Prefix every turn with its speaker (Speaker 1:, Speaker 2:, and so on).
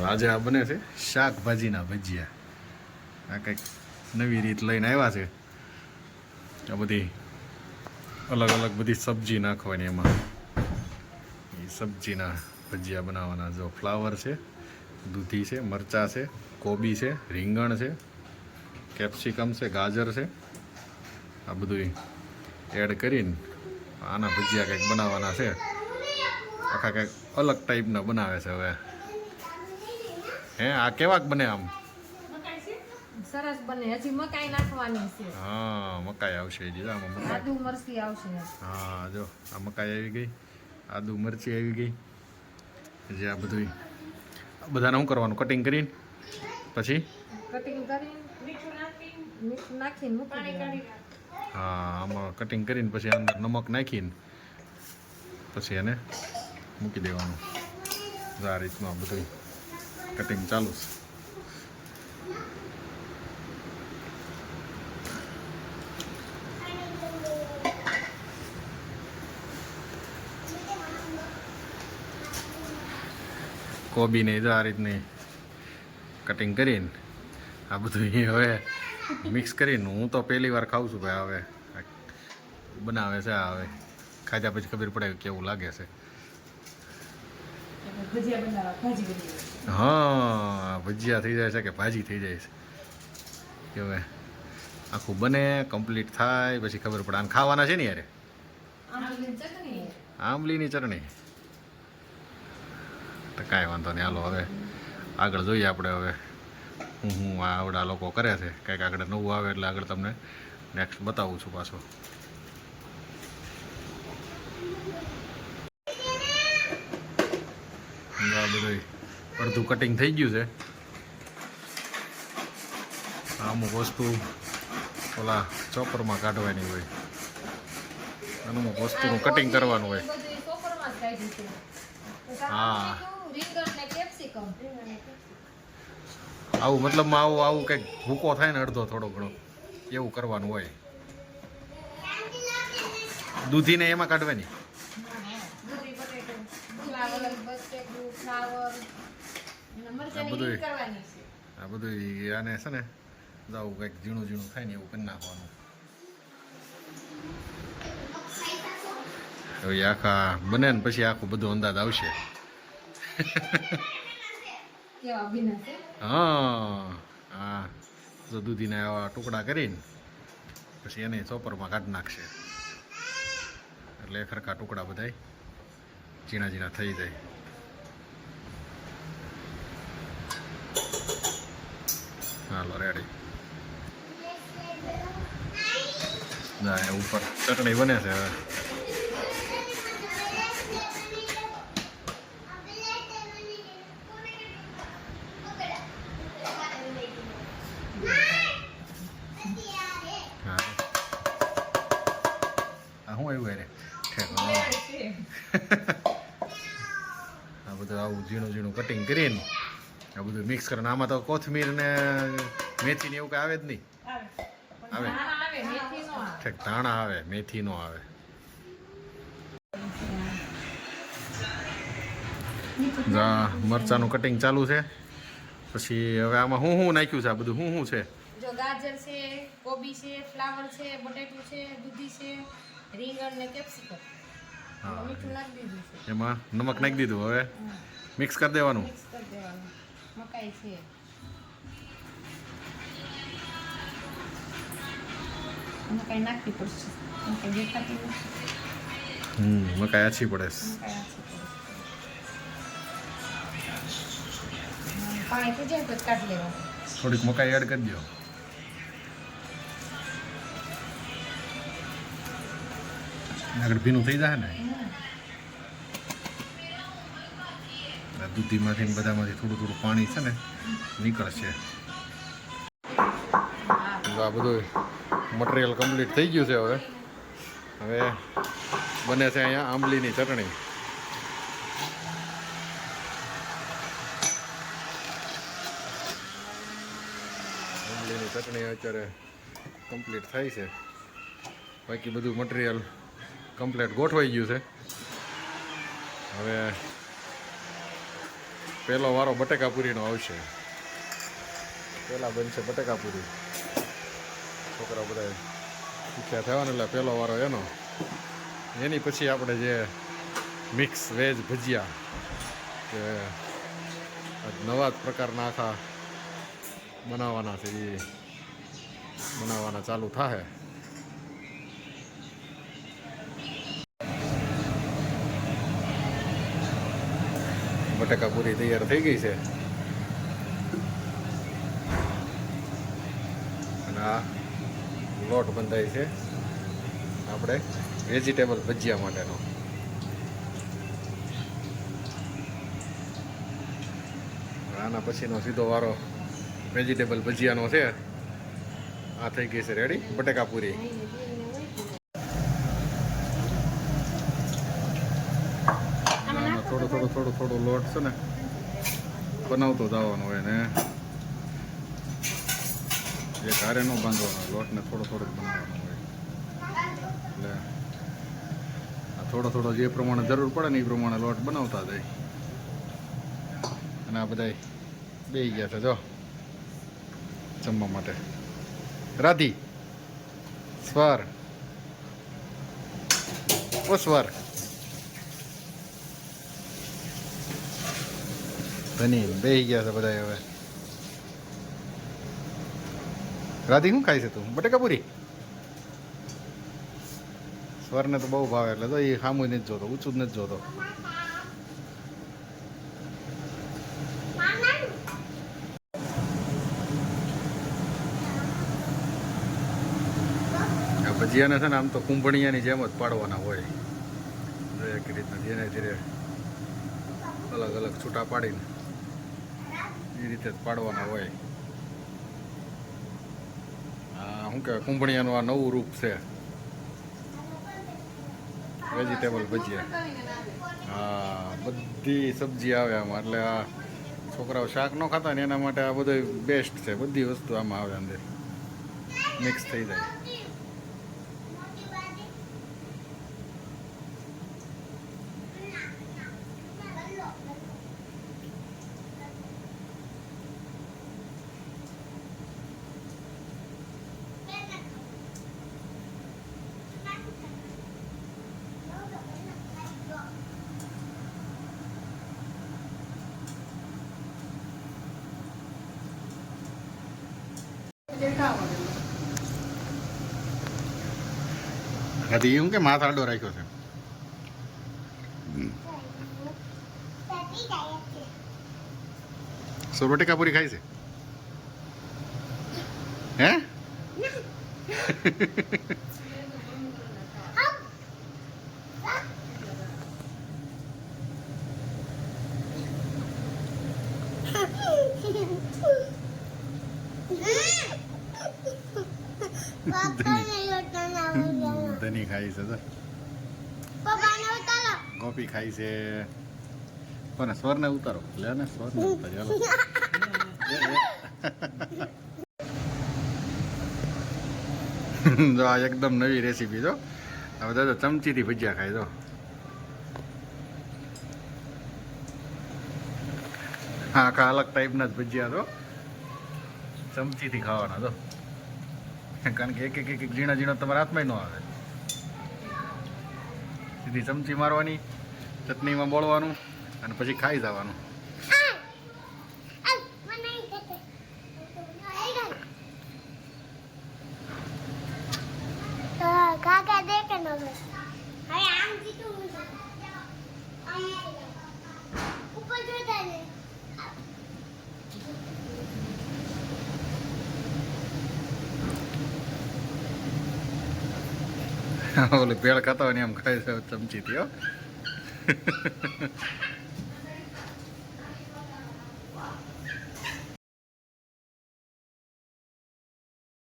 Speaker 1: આજે આ બને છે શાકભાજીના ભજીયા. આ કંઈક નવી રીત લઈને આવ્યા છે. આ બધી અલગ અલગ બધી સબ્જી નાખવાની એમાં. એ સબ્જીના ભજીયા બનાવવાના. જો ફ્લાવર છે, દૂધી છે, મરચાં છે, કોબી છે, રીંગણ છે, કેપ્સિકમ છે, ગાજર છે. આ બધું એડ કરીને આના ભજીયા કંઈક બનાવવાના છે. આખા કંઈક અલગ ટાઈપના બનાવે છે. હવે હે આ કેવાક બને આમ?
Speaker 2: સરસ બને. હજી મકાઈ નાખવાની છે.
Speaker 1: હા, મકાઈ આવશે. આમાં મકાઈ,
Speaker 2: આદુ મરચી આવશે.
Speaker 1: હા, જો આ મકાઈ આવી ગઈ, આદુ મરચી આવી ગઈ. જે આ બધું બધાને શું કરવાનું? કટિંગ કરીને પછી
Speaker 2: કટિંગ કરીને મીઠું નાખીને મૂકી દેવાનું.
Speaker 1: હા, આમાં કટિંગ કરીને પછી અંદર નમક નાખીને પછી એને મૂકી દેવાનું. આ રીતનું આ બધું કટિંગ ચાલુ છે. કોબીને જો આ રીતની કટિંગ કરીને આ બધું હવે મિક્સ કરીને હું તો પહેલી વાર ખાઉં છું ભાઈ. હવે બનાવે છે આ. હવે ખાધા પછી ખબર પડે કેવું લાગે છે. હા, ભજીયા થઈ જાય છે કે ભાજી થઈ જાય છે કે હવે આખું બને કમ્પ્લીટ થાય પછી ખબર પડે. આને ખાવાના છે ને યાર આંબલીની ચટણી. તો કાંઈ વાંધો નહીં, હાલો હવે આગળ જોઈએ આપણે. હવે હું આવડા લોકો કરે છે કંઈક આગળ નવું આવે એટલે આગળ તમને નેક્સ્ટ બતાવું છું પાછો. આ બધું અડધું કટિંગ થઈ ગયું છે. અમુક વસ્તુ ઓલા ચોપરમાં કાઢવાની હોય, અમુક વસ્તુનું કટિંગ કરવાનું હોય. હા, આવું મતલબમાં આવું કંઈક ભૂકો થાય ને અડધો થોડો ઘણો એવું કરવાનું હોય. દૂધીને એમાં કાઢવાની. આ બધું આને છે ને જાવું કંઈક ઝીણું ઝીણું થાય ને એવું કરી નાખવાનું. હવે આખા બને ને પછી આખું બધું અંદાજ આવશે. હા હા, જો દૂધીને આવા ટુકડા કરીને પછી એને ચોપરમાં કાઢી નાખશે એટલે ખરખા ટુકડા બધા ઝીણા ઝીણા થઈ જાય. હાલો રેડી. ના ઉપર ચટણી બને છે હવે. શું આવ્યું રે આ બધું આવું ઝીણું ઝીણું કટિંગ કરીને આ બધું મિક્સ કરીને આમાં તો કોથમીર ને મેથી ને એવું કઈ આવે જ નહીં. આવે ઠીક, ધાણા આવે, મેથી નો આવે. મરચાનું કટિંગ ચાલુ છે. પછી હવે આમાં શું નાખ્યું છે? આ બધું શું છે?
Speaker 2: જો ગાજર છે, કોબી છે, ફ્લાવર છે, બટેટું છે, દૂધી છે, રીંગણ ને કેપ્સિકમ.
Speaker 1: હા,
Speaker 2: મીઠું નાખી દીધું છે.
Speaker 1: એમાં નમક નાખી દીધું. હવે મિક્સ કરી દેવાનું.
Speaker 2: મિક્સ કરી દેવાનું. મકાઈ છે. મકાઈ નાખવી પડશે. મકાઈ દેખાતી નથી.
Speaker 1: મકાઈ આછી પડે.
Speaker 2: પાણી થઈ જાય તો કાઢી લેવાનું.
Speaker 1: થોડીક મકાઈ એડ કરી દો. આગળ ભીનું થઈ જાય ને દૂધીમાંથી બધામાંથી થોડું થોડું પાણી છે ને નીકળશે. આ બધું મટીરિયલ કમ્પ્લીટ થઈ ગયું છે. હવે બને છે અહીંયા આંબલીની ચટણી. આંબલીની ચટણી અત્યારે કમ્પ્લીટ થાય છે. બાકી બધું મટીરિયલ કમ્પ્લીટ ગોઠવાઈ ગયું છે. હવે પહેલો વારો બટેકાપુરીનો આવશે. પહેલાં બનશે બટેકાપુરી. છોકરા બધા શીખ્યા થવાને એટલે પહેલો વારો એનો. એની પછી આપણે જે મિક્સ વેજ ભજીયા કે નવા જ પ્રકારના આખા બનાવવાના છે એ બનાવવાના ચાલુ થાય. બટાકા પૂરી તૈયાર થઈ ગઈ છે અને આ લોટ બંધાય છે આપણે વેજીટેબલ ભજીયા માટેનો. આના પછીનો સીધો વારો વેજીટેબલ ભજીયાનો છે. આ થઈ ગઈ છે રેડી બટાકા પૂરી. થોડો લોટ છે ને બનાવતો જવાનો હોય ને એ કારે ન બાંધવાનો લોટને થોડો બનાવવાનો હોય એટલે આ થોડો જે પ્રમાણે જરૂર પડે ને એ પ્રમાણે લોટ બનાવતા જાય. અને આ બધા બેસી ગયા છે જો જમવા માટે. રાધી સ્વર ઓ સ્વર ધની બેસી ગયા છે બધા. હવે રાધી શું ખાય છે તું? બટેકા પૂરી. સ્વરને તો બહુ ભાવે એટલે તો એ સામું નથી જોતો, ઊંચું જ નથી જોતો. ભજીયાને છે ને આમ તો કુંભણિયાની જેમ જ પાડવાના હોય એક રીતના, ધીરે ધીરે અલગ અલગ છૂટા પાડીને એ રીતે જ પાડવાના હોય. આ શું કહેવાય કુંભણિયાનું આ નવું રૂપ છે વેજીટેબલ ભજીયા. હા બધી સબ્જી આવે આમાં એટલે આ છોકરાઓ શાક ન ખાતા ને એના માટે આ બધું બેસ્ટ છે. બધી વસ્તુ આમાં આવે અંદર મિક્સ થઈ જાય. રાધી એમ કે માથ આડો રાખ્યો છે. સો બટેકા પૂરી ખાય છે હે? ધની ખાઈ છે તો ગોપી ખાઈ છે. પણ સ્વરને ઉતારો લે ને સ્વરને ઉતારો. જો આ એકદમ નવી રેસીપી જો આ બધા તો ચમચીથી ભજીયા ખાય. જો આખા અલગ ટાઈપના જ ભજીયા તો ચમચીથી ખાવાના તો, કારણ કે એક ઝીણા ઝીણા તમારા હાથમાં ન આવે. સીધી ચમચી મારવાની, ચટણીમાં બોળવાનું અને પછી ખાઈ જવાનું.
Speaker 3: કાકા દેખે ન હવે આમ જીતું ઉપર જોતા ને
Speaker 1: ઓલી ભેળ ખાતા હોય ને એમ ખાય છે ચમચીથી હો.